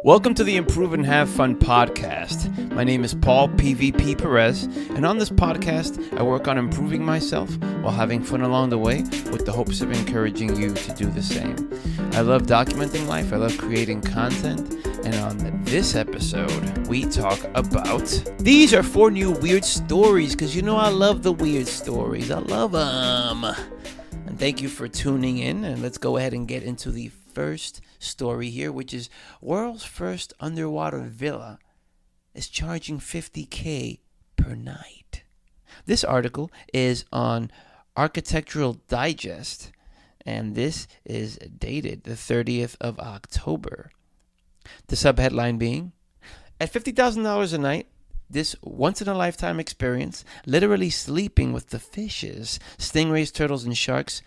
Welcome to the Improve and Have Fun podcast. My name is Paul PVP Perez, and on this podcast, I work on improving myself while having fun along the way with the hopes of encouraging you to do the same. I love documenting life, I love creating content, and on this episode, we talk about... These are 4 new weird stories, because you know I love the weird stories. I love them. And thank you for tuning in, and let's go ahead and get into the first story here, which is world's first underwater villa is charging $50,000 per night. This article is on Architectural Digest, and this is dated the 30th of October. The subheadline being, at $50,000 a night, this once-in-a-lifetime experience, literally sleeping with the fishes, stingrays, turtles, and sharks,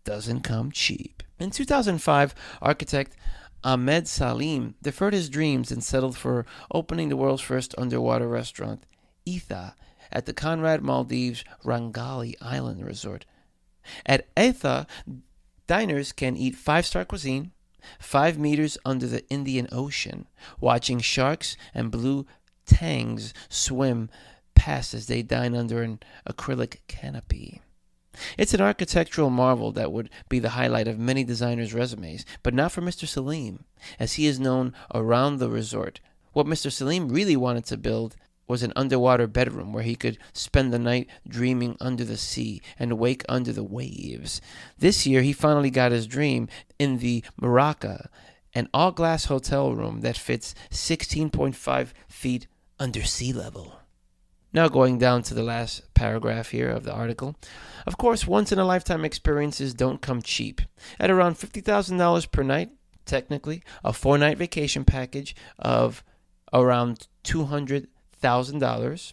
doesn't come cheap. In 2005, architect Ahmed Salim deferred his dreams and settled for opening the world's first underwater restaurant, Etha, at the Conrad Maldives Rangali Island Resort. At Etha, diners can eat 5-star cuisine, 5 meters under the Indian Ocean, watching sharks and blue tangs swim past as they dine under an acrylic canopy. It's an architectural marvel that would be the highlight of many designers' resumes, but not for Mr. Salim, as he is known around the resort. What Mr. Salim really wanted to build was an underwater bedroom where he could spend the night dreaming under the sea and wake under the waves. This year, he finally got his dream in the Maraca, an all-glass hotel room that fits 16.5 feet under sea level. Now going down to the last paragraph here of the article. Of course, once-in-a-lifetime experiences don't come cheap. At around $50,000 per night, technically, a 4-night vacation package of around $200,000,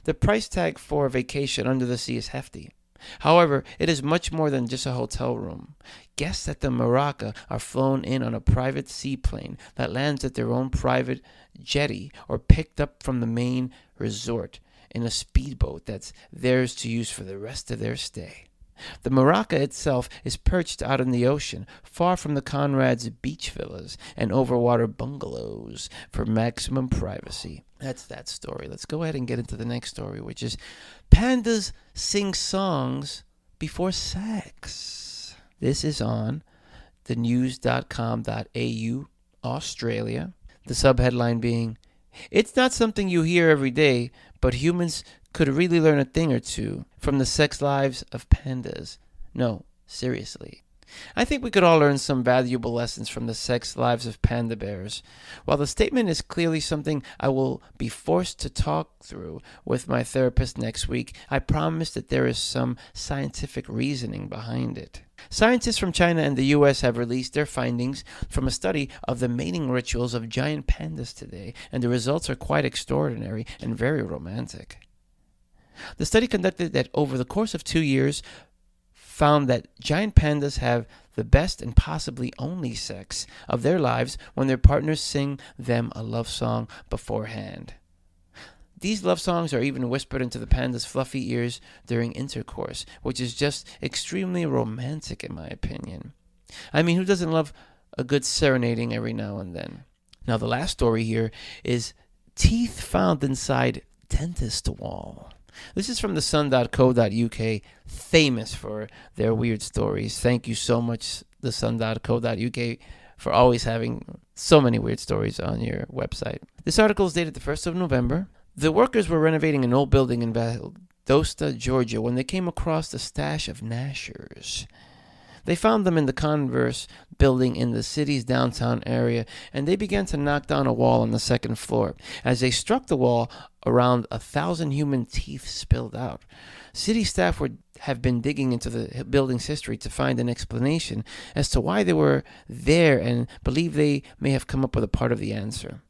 the price tag for a vacation under the sea is hefty. However, it is much more than just a hotel room. Guests at the Maraca are flown in on a private seaplane that lands at their own private jetty or picked up from the main resort in a speedboat that's theirs to use for the rest of their stay. The Maraca itself is perched out in the ocean, far from the Conrad's beach villas and overwater bungalows for maximum privacy. That's that story. Let's go ahead and get into the next story, which is pandas sing songs before sex. This is on the news.au, Australia. The subheadline being, it's not something you hear every day, but humans could really learn a thing or two from the sex lives of pandas. No, seriously. I think we could all learn some valuable lessons from the sex lives of panda bears. While the statement is clearly something I will be forced to talk through with my therapist next week, I promise that there is some scientific reasoning behind it. Scientists from China and the U.S. have released their findings from a study of the mating rituals of giant pandas today, and the results are quite extraordinary and very romantic. The study conducted that over the course of 2 years found that giant pandas have the best and possibly only sex of their lives when their partners sing them a love song beforehand. These love songs are even whispered into the panda's fluffy ears during intercourse, which is just extremely romantic in my opinion. I mean, who doesn't love a good serenading every now and then? Now, the last story here is teeth found inside dentist wall. This is from the sun.co.uk, famous for their weird stories. Thank you so much, the sun.co.uk, for always having so many weird stories on your website. This article is dated the 1st of November. The workers were renovating an old building in Valdosta, Georgia, when they came across a stash of gnashers. They found them in the Converse building in the city's downtown area, and they began to knock down a wall on the 2nd floor. As they struck the wall, around 1,000 human teeth spilled out. City staff have been digging into the building's history to find an explanation as to why they were there and believe they may have come up with a part of the answer.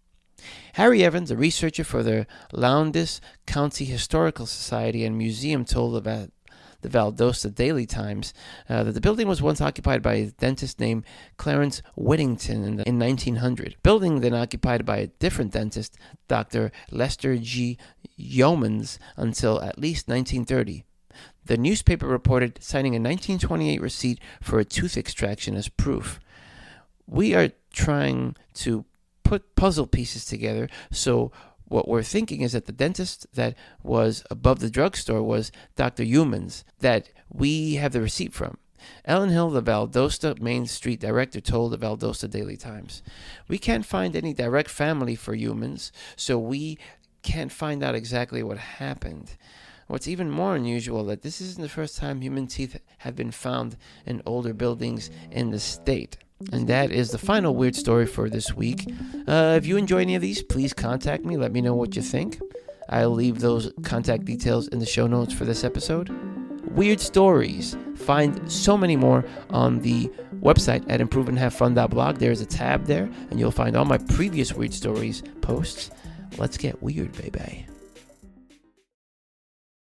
Harry Evans, a researcher for the Lowndes County Historical Society and Museum, told about the Valdosta Daily Times that the building was once occupied by a dentist named Clarence Whittington in 1900. Building then occupied by a different dentist, Dr. Lester G. Yeomans, until at least 1930. The newspaper reported signing a 1928 receipt for a tooth extraction as proof. We are trying to put puzzle pieces together. So what we're thinking is that the dentist that was above the drugstore was Dr. Humans, that we have the receipt from. Ellen Hill, the Valdosta Main Street director, told the Valdosta Daily Times, "We can't find any direct family for Humans, so we can't find out exactly what happened." What's even more unusual that this isn't the first time human teeth have been found in older buildings in the state. And that is the final weird story for this week. If you enjoy any of these, please contact me. Let me know what you think. I'll leave those contact details in the show notes for this episode. Weird stories. Find so many more on the website at improveandhavefun.blog. There's a tab there, and you'll find all my previous weird stories posts. Let's get weird, baby.